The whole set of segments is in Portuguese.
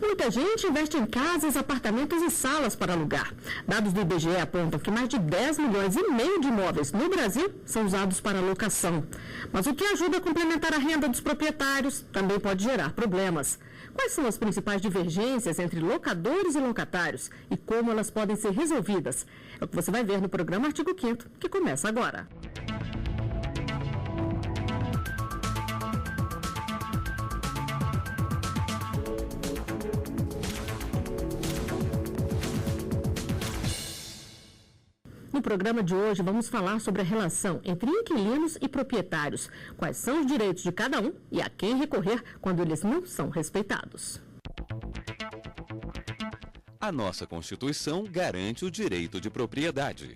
Muita gente investe em casas, apartamentos e salas para alugar. Dados do IBGE apontam que mais de 10 milhões e meio de imóveis no Brasil são usados para locação. Mas o que ajuda a complementar a renda dos proprietários também pode gerar problemas. Quais são as principais divergências entre locadores e locatários e como elas podem ser resolvidas? É o que você vai ver no programa Artigo 5º, que começa agora. No programa de hoje, vamos falar sobre a relação entre inquilinos e proprietários, quais são os direitos de cada um e a quem recorrer quando eles não são respeitados. A nossa Constituição garante o direito de propriedade.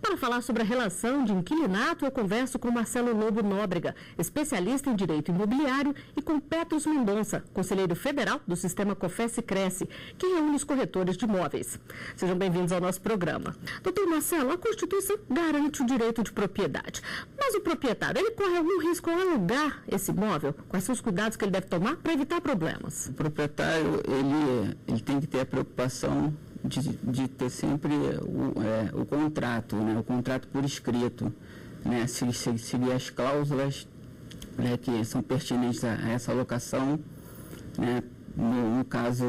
Para falar sobre a relação de inquilinato, eu converso com Marcelo Lobo Nóbrega, especialista em direito imobiliário, e com Petros Mendonça, conselheiro federal do sistema COFES-Cresce, que reúne os corretores de imóveis. Sejam bem-vindos ao nosso programa. Doutor Marcelo, a Constituição garante o direito de propriedade, mas o proprietário, ele corre algum risco ao alugar esse imóvel? Quais são os cuidados que ele deve tomar para evitar problemas? O proprietário, ele tem que ter a preocupação de ter sempre o contrato, né, o contrato por escrito, né, seguir as cláusulas, né, que são pertinentes a essa locação, né, no caso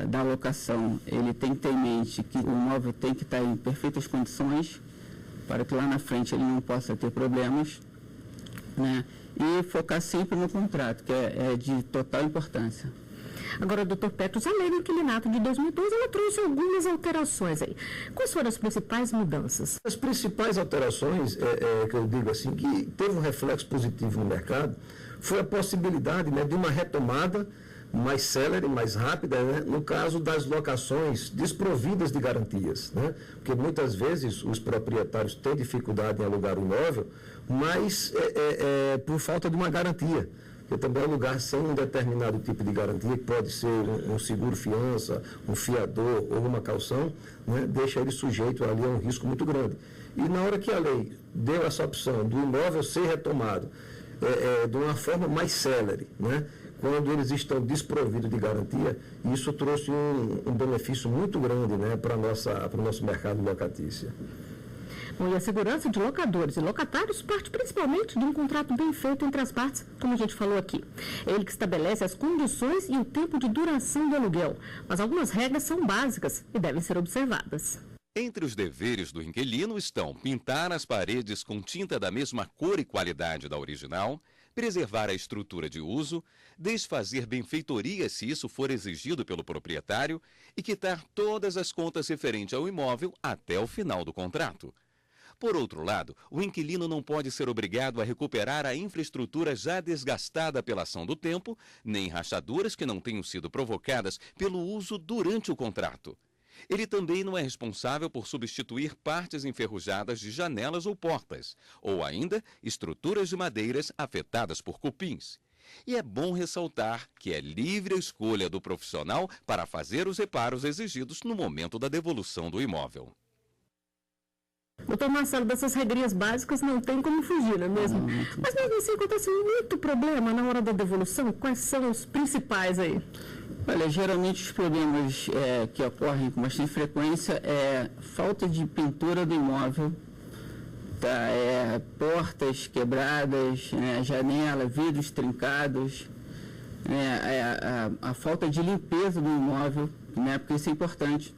da locação, ele tem que ter em mente que o imóvel tem que estar em perfeitas condições para que lá na frente ele não possa ter problemas, né, e focar sempre no contrato, que é de total importância. Agora, doutor Petros, a lei do inquilinato de 2012, ela trouxe algumas alterações aí. Quais foram as principais mudanças? As principais alterações, que eu digo assim, que teve um reflexo positivo no mercado, foi a possibilidade, né, de uma retomada mais célere, mais rápida, né, no caso das locações desprovidas de garantias, né? Porque muitas vezes os proprietários têm dificuldade em alugar o imóvel, mas por falta de uma garantia. Porque também alugar sem um determinado tipo de garantia, que pode ser um seguro-fiança, um fiador ou uma caução, né, deixa ele sujeito ali a um risco muito grande. E na hora que a lei deu essa opção do imóvel ser retomado de uma forma mais célere, né, quando eles estão desprovidos de garantia, isso trouxe um benefício muito grande, né, para o nosso mercado locatício. Bom, e a segurança de locadores e locatários parte principalmente de um contrato bem feito entre as partes, como a gente falou aqui. É ele que estabelece as condições e o tempo de duração do aluguel, mas algumas regras são básicas e devem ser observadas. Entre os deveres do inquilino estão pintar as paredes com tinta da mesma cor e qualidade da original, preservar a estrutura de uso, desfazer benfeitorias se isso for exigido pelo proprietário e quitar todas as contas referentes ao imóvel até o final do contrato. Por outro lado, o inquilino não pode ser obrigado a recuperar a infraestrutura já desgastada pela ação do tempo, nem rachaduras que não tenham sido provocadas pelo uso durante o contrato. Ele também não é responsável por substituir partes enferrujadas de janelas ou portas, ou ainda estruturas de madeiras afetadas por cupins. E é bom ressaltar que é livre a escolha do profissional para fazer os reparos exigidos no momento da devolução do imóvel. Doutor Marcelo, dessas regrinhas básicas não tem como fugir, não é mesmo? Mas mesmo assim acontece muito problema na hora da devolução. Quais são os principais aí? Olha, geralmente os problemas que ocorrem com bastante frequência é falta de pintura do imóvel, tá? Portas quebradas, janela, vidros trincados, a falta de limpeza do imóvel, né? Porque isso é importante.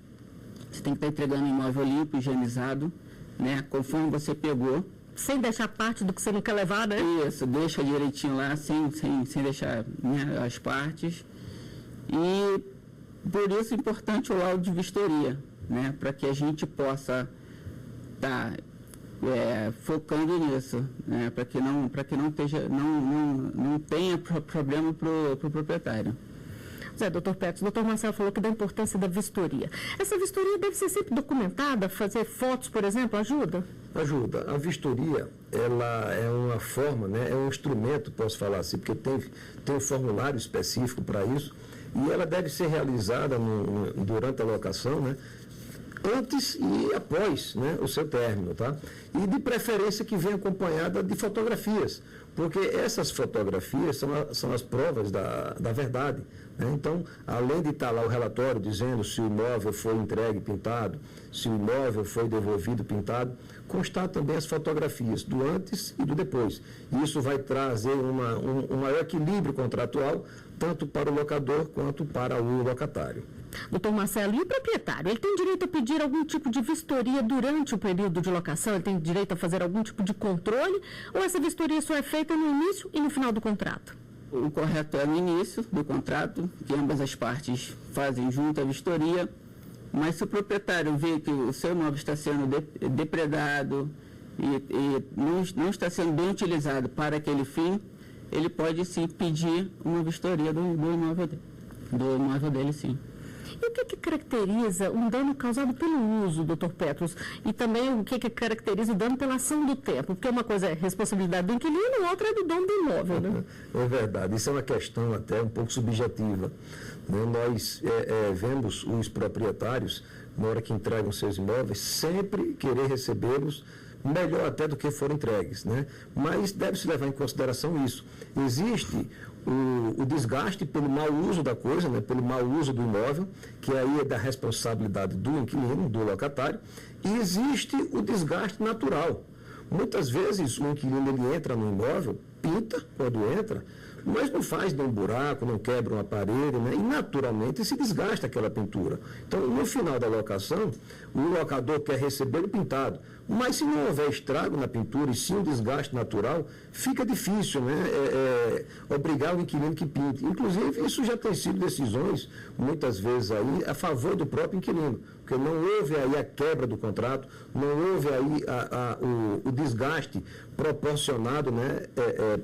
Você tem que estar entregando o imóvel limpo, higienizado, né, conforme você pegou. Sem deixar parte do que você não quer levar, né? Isso, deixa direitinho lá, sem deixar, né, as partes. E por isso é importante o laudo de vistoria, né, para que a gente possa estar focando nisso, né, para que não tenha problema para o proprietário. Doutor Petros, o doutor Marcelo falou que da importância da vistoria. Essa vistoria deve ser sempre documentada? Fazer fotos, por exemplo, ajuda? Ajuda. A vistoria, ela é uma forma, né, é um instrumento, posso falar assim, porque tem um formulário específico para isso, e ela deve ser realizada durante a locação, né, antes e após, né, o seu término, tá? E de preferência que venha acompanhada de fotografias, Porque essas fotografias são as provas da verdade. Né? Então, além de estar lá o relatório dizendo se o imóvel foi entregue pintado, se o imóvel foi devolvido pintado, constar também as fotografias do antes e do depois. E isso vai trazer um maior equilíbrio contratual, tanto para o locador quanto para o locatário. Doutor Marcelo, e o proprietário? Ele tem direito a pedir algum tipo de vistoria durante o período de locação? Ele tem direito a fazer algum tipo de controle? Ou essa vistoria só é feita no início e no final do contrato? O correto é no início do contrato, que ambas as partes fazem junto a vistoria, mas se o proprietário vê que o seu imóvel está sendo depredado e não está sendo bem utilizado para aquele fim, ele pode sim pedir uma vistoria do imóvel dele, sim. E o que caracteriza um dano causado pelo uso, doutor Petros? E também o que caracteriza o dano pela ação do tempo? Porque uma coisa é responsabilidade do inquilino, a outra é do dono do imóvel, né? É verdade. Isso é uma questão até um pouco subjetiva. Né? Nós vemos os proprietários, na hora que entregam seus imóveis, sempre querer recebê-los melhor até do que foram entregues, né? Mas deve-se levar em consideração isso. Existe o desgaste pelo mau uso da coisa, né? Pelo mau uso do imóvel, que aí é da responsabilidade do inquilino, do locatário, e existe o desgaste natural. Muitas vezes o inquilino ele entra no imóvel, pinta quando entra, mas não faz nenhum buraco, não quebra uma parede, né? E naturalmente se desgasta aquela pintura. Então, no final da locação, o locador quer receber o pintado. Mas se não houver estrago na pintura e sim um desgaste natural, fica difícil, né? Obrigar o inquilino que pinte. Inclusive, isso já tem sido decisões, muitas vezes aí, a favor do próprio inquilino. Porque não houve aí a quebra do contrato, não houve aí o desgaste proporcionado, né,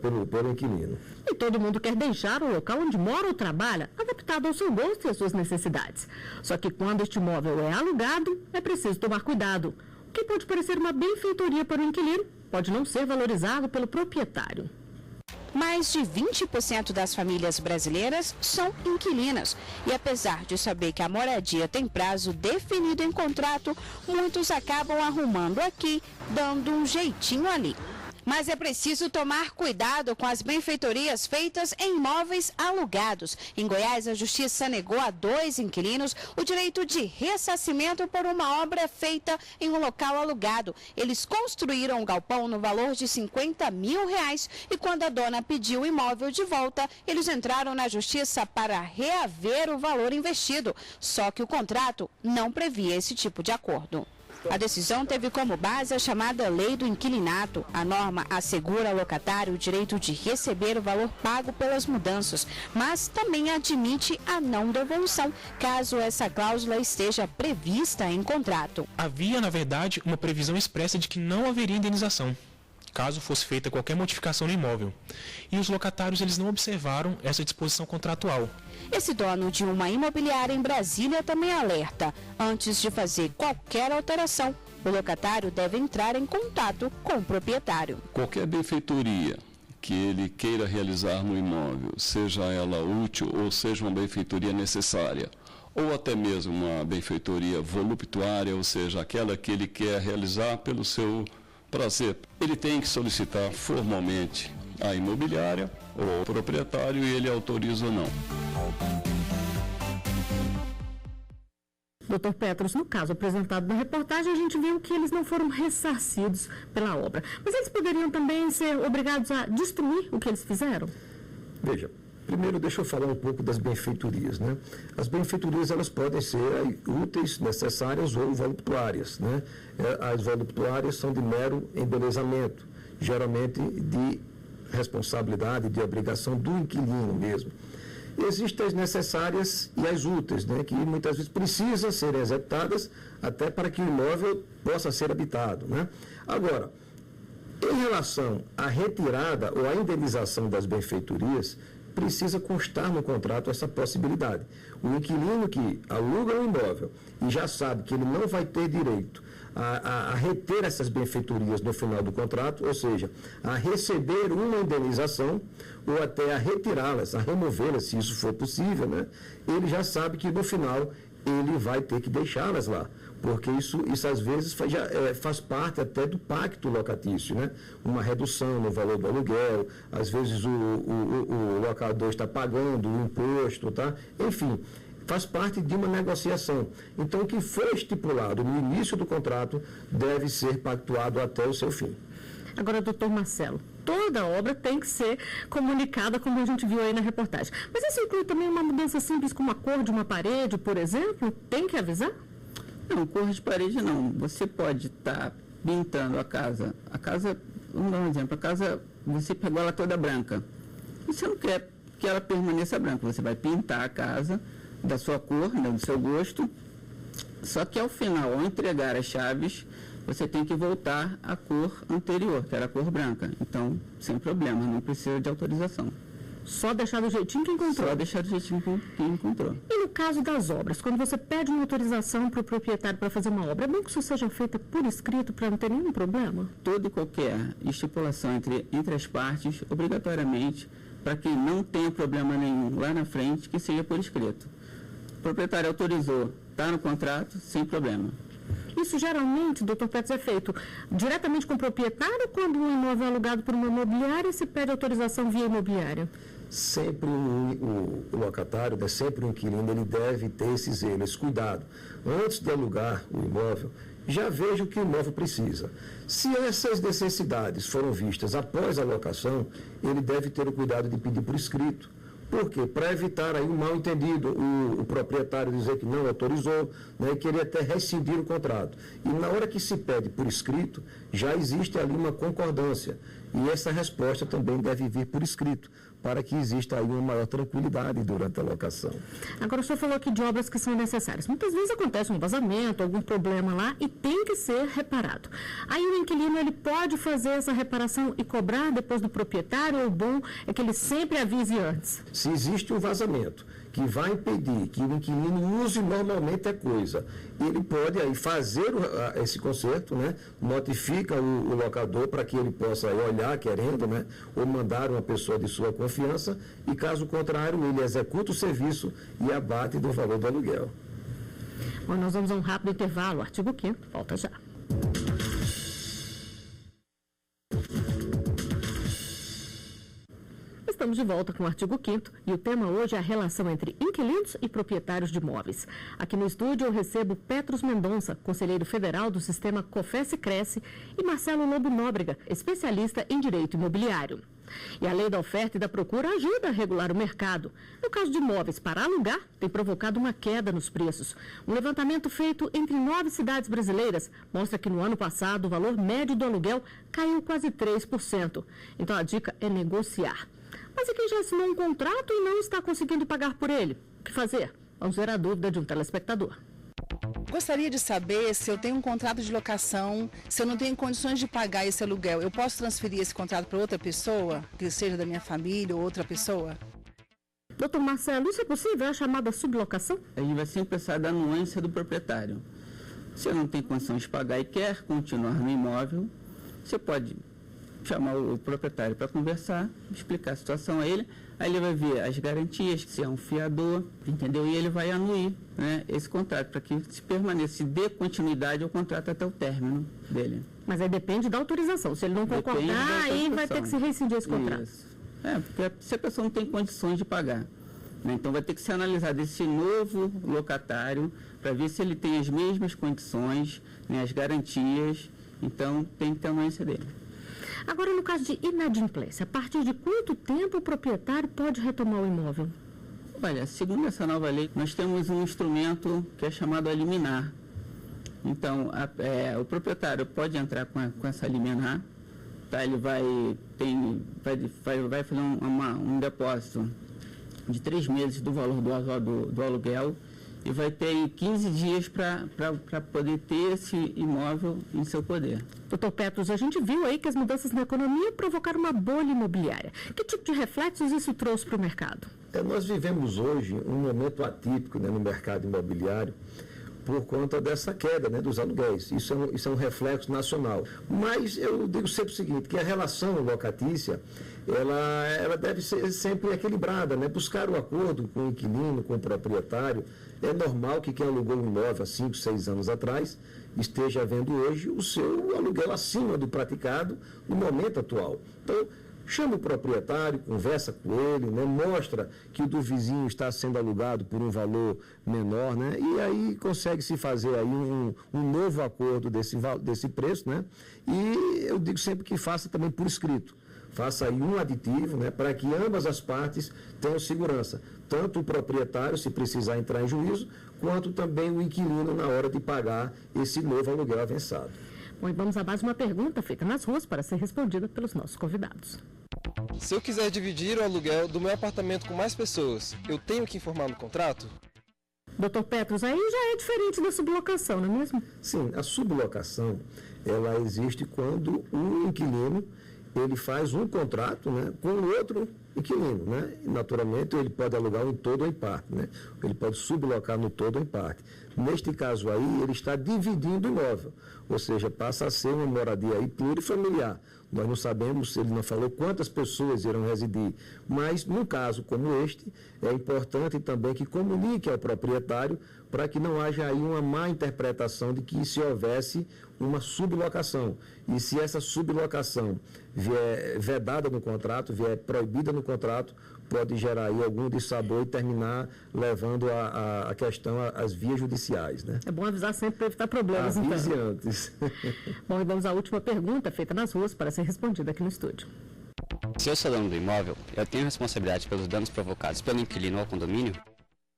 pelo inquilino. E todo mundo quer deixar o local onde mora ou trabalha adaptado ao seu gosto e às suas necessidades. Só que quando este imóvel é alugado, é preciso tomar cuidado. O que pode parecer uma benfeitoria para o inquilino pode não ser valorizado pelo proprietário. Mais de 20% das famílias brasileiras são inquilinas. E apesar de saber que a moradia tem prazo definido em contrato, muitos acabam arrumando aqui, dando um jeitinho ali. Mas é preciso tomar cuidado com as benfeitorias feitas em imóveis alugados. Em Goiás, a Justiça negou a 2 inquilinos o direito de ressarcimento por uma obra feita em um local alugado. Eles construíram um galpão no valor de R$50 mil e quando a dona pediu o imóvel de volta, eles entraram na Justiça para reaver o valor investido. Só que o contrato não previa esse tipo de acordo. A decisão teve como base a chamada Lei do Inquilinato. A norma assegura ao locatário o direito de receber o valor pago pelas mudanças, mas também admite a não devolução, caso essa cláusula esteja prevista em contrato. Havia, na verdade, uma previsão expressa de que não haveria indenização, caso fosse feita qualquer modificação no imóvel. E os locatários eles não observaram essa disposição contratual. Esse dono de uma imobiliária em Brasília também alerta. Antes de fazer qualquer alteração, o locatário deve entrar em contato com o proprietário. Qualquer benfeitoria que ele queira realizar no imóvel, seja ela útil ou seja uma benfeitoria necessária, ou até mesmo uma benfeitoria voluptuária, ou seja, aquela que ele quer realizar pelo seu prazer, ele tem que solicitar formalmente à imobiliária ou ao proprietário e ele autoriza ou não. Doutor Petros, no caso apresentado na reportagem, a gente viu que eles não foram ressarcidos pela obra. Mas eles poderiam também ser obrigados a destruir o que eles fizeram? Veja, primeiro deixa eu falar um pouco das benfeitorias, né? As benfeitorias, elas podem ser úteis, necessárias ou voluptuárias, né? As voluptuárias são de mero embelezamento, geralmente de responsabilidade, de obrigação do inquilino mesmo. Existem as necessárias e as úteis, né, que muitas vezes precisam ser executadas até para que o imóvel possa ser habitado, né? Agora, em relação à retirada ou à indenização das benfeitorias, precisa constar no contrato essa possibilidade. O inquilino que aluga um imóvel e já sabe que ele não vai ter direito a reter essas benfeitorias no final do contrato, ou seja, a receber uma indenização ou até a retirá-las, a removê-las, se isso for possível, né? Ele já sabe que no final ele vai ter que deixá-las lá, porque isso às vezes faz parte até do pacto locatício, né? Uma redução no valor do aluguel, às vezes o locador está pagando o imposto, tá? Enfim, faz parte de uma negociação. Então, o que foi estipulado no início do contrato deve ser pactuado até o seu fim. Agora, doutor Marcelo, toda obra tem que ser comunicada, como a gente viu aí na reportagem. Mas isso inclui também uma mudança simples, como a cor de uma parede, por exemplo? Tem que avisar? Não, cor de parede não. Você pode estar pintando a casa, vamos dar um exemplo, a casa, você pegou ela toda branca. E você não quer que ela permaneça branca, você vai pintar a casa da sua cor, né, do seu gosto, só que ao final, ao entregar as chaves, você tem que voltar à cor anterior, que era a cor branca. Então, sem problema, não precisa de autorização. Só deixar do jeitinho que encontrou? Só deixar do jeitinho que encontrou. E no caso das obras, quando você pede uma autorização para o proprietário para fazer uma obra, é bom que isso seja feita por escrito para não ter nenhum problema? Toda e qualquer estipulação entre as partes, obrigatoriamente, para que não tenha problema nenhum lá na frente, que seja por escrito. O proprietário autorizou, está no contrato, sem problema. Isso geralmente, doutor Petros, é feito diretamente com o proprietário, quando o imóvel é alugado por uma imobiliária, se pede autorização via imobiliária? Sempre o locatário, né, sempre o inquilino, ele deve ter esse zelo, esse cuidado. Antes de alugar o imóvel, já veja o que o imóvel precisa. Se essas necessidades foram vistas após a locação, ele deve ter o cuidado de pedir por escrito. Por quê? Para evitar aí um mal entendido, o proprietário dizer que não autorizou, né, e querer até rescindir o contrato. E na hora que se pede por escrito, já existe ali uma concordância. E essa resposta também deve vir por escrito, para que exista aí uma maior tranquilidade durante a locação. Agora, o senhor falou aqui de obras que são necessárias. Muitas vezes acontece um vazamento, algum problema lá e tem que ser reparado. Aí o inquilino, ele pode fazer essa reparação e cobrar depois do proprietário, ou o bom é que ele sempre avise antes? Se existe um vazamento que vai impedir que o inquilino use normalmente a coisa, ele pode aí fazer esse conserto, né? Notifica o locador para que ele possa aí olhar querendo, né? Ou mandar uma pessoa de sua confiança, e caso contrário, ele executa o serviço e abate do valor do aluguel. Bom, nós vamos a um rápido intervalo. Artigo 5º, volta já. Estamos de volta com o artigo 5º e o tema hoje é a relação entre inquilinos e proprietários de imóveis. Aqui no estúdio eu recebo Petros Mendonça, conselheiro federal do sistema COFES-Cresce, e Marcelo Lobo Nóbrega, especialista em direito imobiliário. E a lei da oferta e da procura ajuda a regular o mercado. No caso de imóveis para alugar, tem provocado uma queda nos preços. Um levantamento feito entre 9 cidades brasileiras mostra que no ano passado o valor médio do aluguel caiu quase 3%. Então a dica é negociar. Mas e quem já assinou um contrato e não está conseguindo pagar por ele? O que fazer? Vamos ver a dúvida de um telespectador. Gostaria de saber se eu tenho um contrato de locação, se eu não tenho condições de pagar esse aluguel, eu posso transferir esse contrato para outra pessoa, que seja da minha família ou outra pessoa? Doutor Marcelo, isso é possível? É a chamada sublocação? A gente vai sempre precisar da anuência do proprietário. Se ele não tem condições de pagar e quer continuar no imóvel, você pode chamar o proprietário para conversar, explicar a situação a ele, aí ele vai ver as garantias, se é um fiador, entendeu? E ele vai anuir, né, esse contrato, para que se permaneça, se dê continuidade ao contrato até o término dele. Mas aí depende da autorização. Se ele não concordar, aí vai ter que se rescindir esse contrato. Isso. Porque se a pessoa não tem condições de pagar, né, então vai ter que ser analisado esse novo locatário para ver se ele tem as mesmas condições, né, as garantias, então tem que ter a anuência dele. Agora, no caso de inadimplência, a partir de quanto tempo o proprietário pode retomar o imóvel? Olha, segundo essa nova lei, nós temos um instrumento que é chamado a liminar. Então, o proprietário pode entrar com essa liminar, tá? Ele vai fazer um depósito de 3 meses do valor do aluguel e vai ter 15 dias para poder ter esse imóvel em seu poder. Doutor Petros, a gente viu aí que as mudanças na economia provocaram uma bolha imobiliária. Que tipo de reflexos isso trouxe para o mercado? Nós vivemos hoje um momento atípico, né, no mercado imobiliário, por conta dessa queda, né, dos aluguéis. Isso é um reflexo nacional. Mas eu digo sempre o seguinte, que a relação locatícia, ela deve ser sempre equilibrada, né? Buscar o acordo com o inquilino, com o proprietário. É normal que quem alugou um imóvel há 5, 6 anos atrás esteja vendo hoje o seu aluguel acima do praticado no momento atual. Então, chama o proprietário, conversa com ele, né? Mostra que o do vizinho está sendo alugado por um valor menor, né? E aí consegue-se fazer aí um novo acordo desse preço, né? E eu digo sempre que faça também por escrito. Faça aí um aditivo, né, para que ambas as partes tenham segurança. Tanto o proprietário, se precisar entrar em juízo, quanto também o inquilino na hora de pagar esse novo aluguel avançado. Bom, e vamos a mais uma pergunta feita nas ruas para ser respondida pelos nossos convidados. Se eu quiser dividir o aluguel do meu apartamento com mais pessoas, eu tenho que informar no contrato? Dr. Petros, aí já é diferente da sublocação, não é mesmo? Sim, a sublocação, ela existe quando o inquilino ele faz um contrato, né, com o outro inquilino, né? E, naturalmente, ele pode alugar em todo ou em parte, né? Ele pode sublocar no todo ou em parte. Neste caso aí, ele está dividindo o imóvel, ou seja, passa a ser uma moradia aí plurifamiliar. Nós não sabemos, ele não falou quantas pessoas irão residir, mas num caso como este, é importante também que comunique ao proprietário para que não haja aí uma má interpretação de que se houvesse uma sublocação. E se essa sublocação vier vedada no contrato, vier proibida no contrato, pode gerar aí algum dissabor e terminar levando a questão às vias judiciais, né? É bom avisar sempre para evitar problemas, Avise então. antes. Bom, e vamos à última pergunta feita nas ruas para ser respondida aqui no estúdio. Se eu sou dono do imóvel, eu tenho responsabilidade pelos danos provocados pelo inquilino ao condomínio?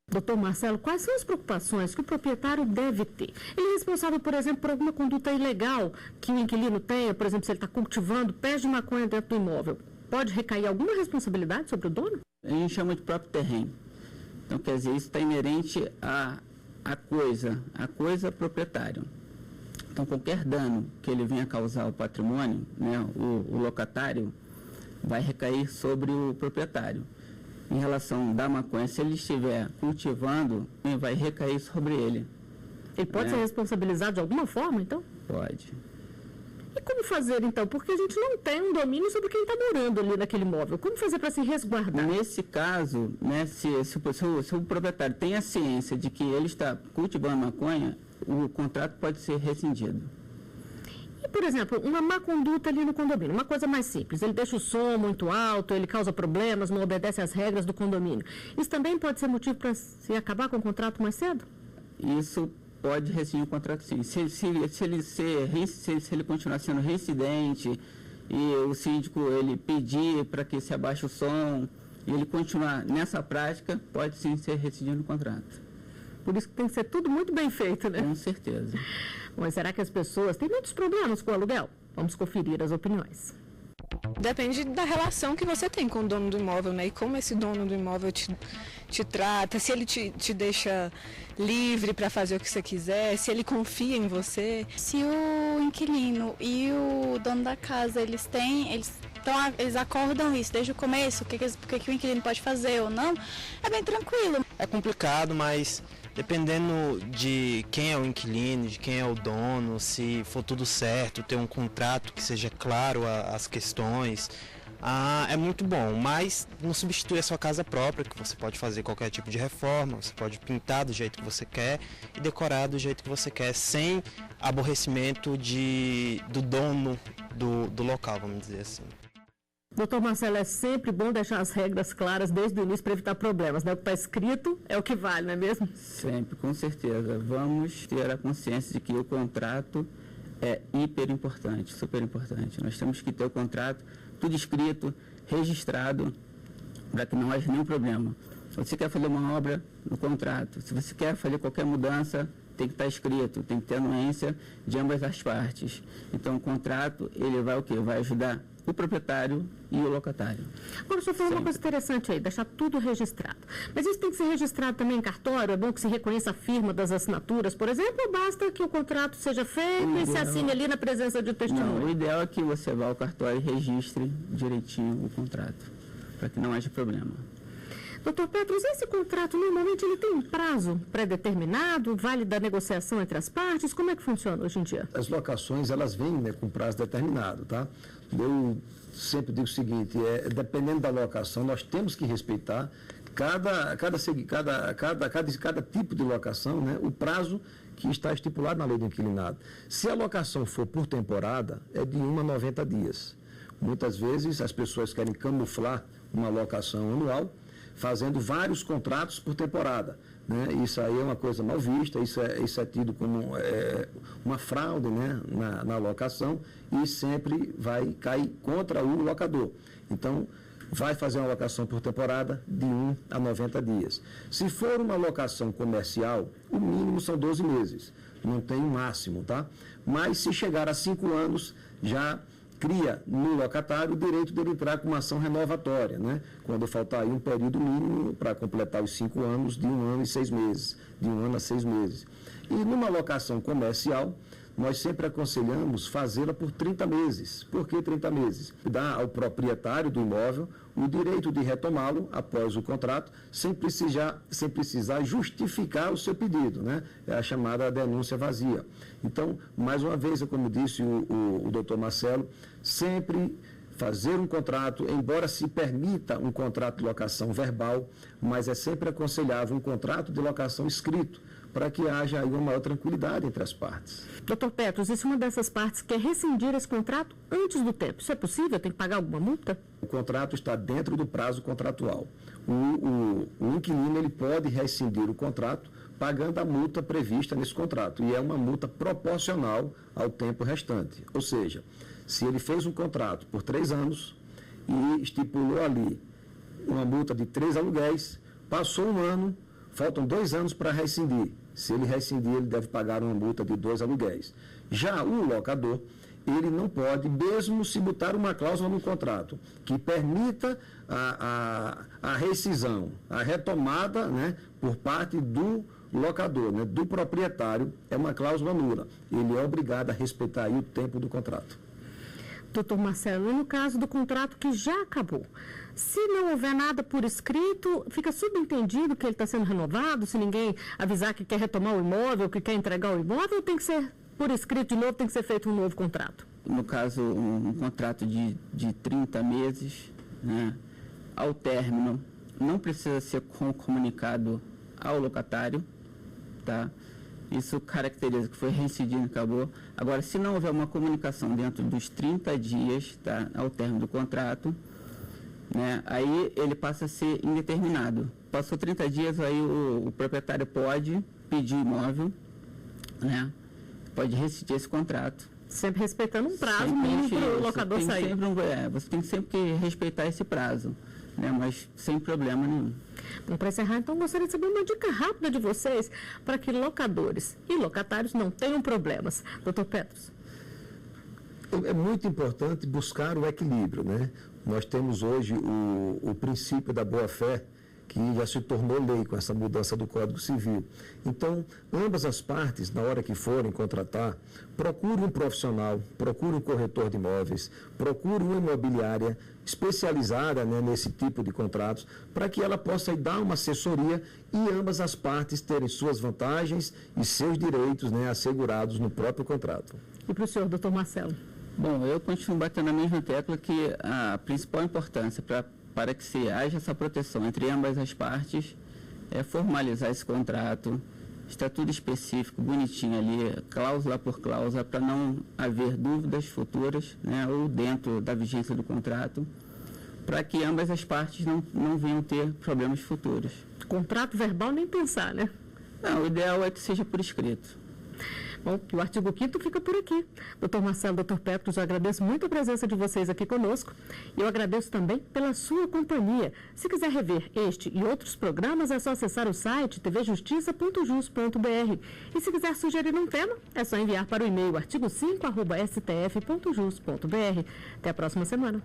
Doutor Marcelo, quais são as preocupações que o proprietário deve ter? Ele é responsável, por exemplo, por alguma conduta ilegal que o inquilino tenha, por exemplo, se ele está cultivando pés de maconha dentro do imóvel. Pode recair alguma responsabilidade sobre o dono? A gente chama de próprio terreno. Então, quer dizer, isso está inerente à coisa proprietária. Então, qualquer dano que ele venha causar ao patrimônio, né, o locatário, vai recair sobre o proprietário. Em relação da maconha, se ele estiver cultivando, vai recair sobre ele. Ele pode ser responsabilizado de alguma forma, então? Pode. E como fazer, então? Porque a gente não tem um domínio sobre quem está morando ali naquele imóvel. Como fazer para se resguardar? Nesse caso, né, se o proprietário tem a ciência de que ele está cultivando maconha, o contrato pode ser rescindido. E, por exemplo, uma má conduta ali no condomínio, uma coisa mais simples, ele deixa o som muito alto, ele causa problemas, não obedece às regras do condomínio. Isso também pode ser motivo para se acabar com o contrato mais cedo? Isso pode rescindir o contrato, sim. Se ele continuar sendo reincidente e o síndico ele pedir para que se abaixe o som e ele continuar nessa prática, pode sim ser rescindido o contrato. Por isso que tem que ser tudo muito bem feito, né? Com certeza. Mas será que as pessoas têm muitos problemas com o aluguel? Vamos conferir as opiniões. Depende da relação que você tem com o dono do imóvel, né? E como esse dono do imóvel te trata, se ele te deixa livre para fazer o que você quiser, se ele confia em você. Se o inquilino e o dono da casa, eles acordam isso desde o começo, o que o inquilino pode fazer ou não, é bem tranquilo. É complicado, mas dependendo de quem é o inquilino, de quem é o dono, se for tudo certo, ter um contrato que seja claro as questões, é muito bom, mas não substitui a sua casa própria, que você pode fazer qualquer tipo de reforma, você pode pintar do jeito que você quer e decorar do jeito que você quer, sem aborrecimento do dono do local, vamos dizer assim. Doutor Marcelo, é sempre bom deixar as regras claras desde o início para evitar problemas, né? O que está escrito é o que vale, não é mesmo? Sempre, com certeza. Vamos ter a consciência de que o contrato é hiper importante, super importante. Nós temos que ter o contrato tudo escrito, registrado, para que não haja nenhum problema. Se você quer fazer uma obra, no contrato. Se você quer fazer qualquer mudança, tem que estar escrito, tem que ter anuência de ambas as partes. Então, o contrato, ele vai o quê? Vai ajudar o proprietário e o locatário. Agora, o senhor falou uma coisa interessante aí, deixar tudo registrado. Mas isso tem que ser registrado também em cartório? É bom que se reconheça a firma das assinaturas, por exemplo, ou basta que o contrato seja feito e se assine ali na presença de testemunho? Não, o ideal é que você vá ao cartório e registre direitinho o contrato, para que não haja problema. Doutor Petros, esse contrato normalmente ele tem um prazo pré-determinado, vale da negociação entre as partes? Como é que funciona hoje em dia? As locações, elas vêm, né, com prazo determinado, tá? Eu sempre digo o seguinte, dependendo da locação, nós temos que respeitar cada tipo de locação, né, o prazo que está estipulado na lei do inquilinato. Se a locação for por temporada, é de 1 a 90 dias. Muitas vezes as pessoas querem camuflar uma locação anual, fazendo vários contratos por temporada, né? Isso aí é uma coisa mal vista, isso é tido como uma fraude, né, na locação, e sempre vai cair contra o locador. Então, vai fazer uma locação por temporada de 1 a 90 dias. Se for uma locação comercial, o mínimo são 12 meses, não tem o máximo, tá? Mas se chegar a 5 anos, já cria no locatário o direito dele entrar com uma ação renovatória, né? Quando faltar aí um período mínimo para completar os 5 anos, de 1 ano e 6 meses, de 1 ano a 6 meses. E numa locação comercial, nós sempre aconselhamos fazê-la por 30 meses. Por que 30 meses? Dá ao proprietário do imóvel o direito de retomá-lo após o contrato, sem precisar justificar o seu pedido, né? É a chamada denúncia vazia. Então, mais uma vez, como disse o doutor Marcelo, sempre fazer um contrato, embora se permita um contrato de locação verbal, mas é sempre aconselhável um contrato de locação escrito, para que haja aí uma maior tranquilidade entre as partes. Doutor Petros, e se uma dessas partes quer rescindir esse contrato antes do tempo, isso é possível? Tem que pagar alguma multa? O contrato está dentro do prazo contratual. O inquilino ele pode rescindir o contrato pagando a multa prevista nesse contrato, e é uma multa proporcional ao tempo restante. Ou seja, se ele fez um contrato por 3 anos e estipulou ali uma multa de 3 aluguéis, passou 1 ano, faltam 2 anos para rescindir. Se ele rescindir, ele deve pagar uma multa de 2 aluguéis. Já o locador, ele não pode, mesmo se botar uma cláusula no contrato que permita a rescisão, a retomada, né, por parte do locador, né, do proprietário, é uma cláusula nula. Ele é obrigado a respeitar aí o tempo do contrato. Doutor Marcelo, e no caso do contrato que já acabou, se não houver nada por escrito, fica subentendido que ele está sendo renovado, se ninguém avisar que quer retomar o imóvel, que quer entregar o imóvel, ou tem que ser por escrito de novo, tem que ser feito um novo contrato? No caso, um contrato de 30 meses, né, ao término, não precisa ser comunicado ao locatário, tá? Isso caracteriza que foi reincidido e acabou. Agora, se não houver uma comunicação dentro dos 30 dias, tá, ao término do contrato, né, aí ele passa a ser indeterminado. Passou 30 dias, aí o proprietário pode pedir imóvel, né, pode rescindir esse contrato. Sempre respeitando um prazo mínimo para o locador sair. Você tem sempre que respeitar esse prazo, né, mas sem problema nenhum. Bom, para encerrar, então, gostaria de saber uma dica rápida de vocês para que locadores e locatários não tenham problemas. Doutor Petros. É muito importante buscar o equilíbrio, né? Nós temos hoje o princípio da boa-fé, que já se tornou lei com essa mudança do Código Civil. Então, ambas as partes, na hora que forem contratar, procure um profissional, procure um corretor de imóveis, procure uma imobiliária especializada, né, nesse tipo de contratos, para que ela possa dar uma assessoria e ambas as partes terem suas vantagens e seus direitos, né, assegurados no próprio contrato. E para o senhor, doutor Marcelo? Bom, eu continuo batendo na mesma tecla que a principal importância para que se haja essa proteção entre ambas as partes é formalizar esse contrato, estatuto específico, bonitinho ali, cláusula por cláusula, para não haver dúvidas futuras, né, ou dentro da vigência do contrato, para que ambas as partes não venham ter problemas futuros. Contrato verbal nem pensar, né? Não, o ideal é que seja por escrito. Bom, o artigo 5º fica por aqui. Doutor Marcelo, doutor Petros, eu agradeço muito a presença de vocês aqui conosco e eu agradeço também pela sua companhia. Se quiser rever este e outros programas, é só acessar o site tvjustiça.jus.br. E se quiser sugerir um tema, é só enviar para o e-mail artigo5@stf.jus.br. Até a próxima semana.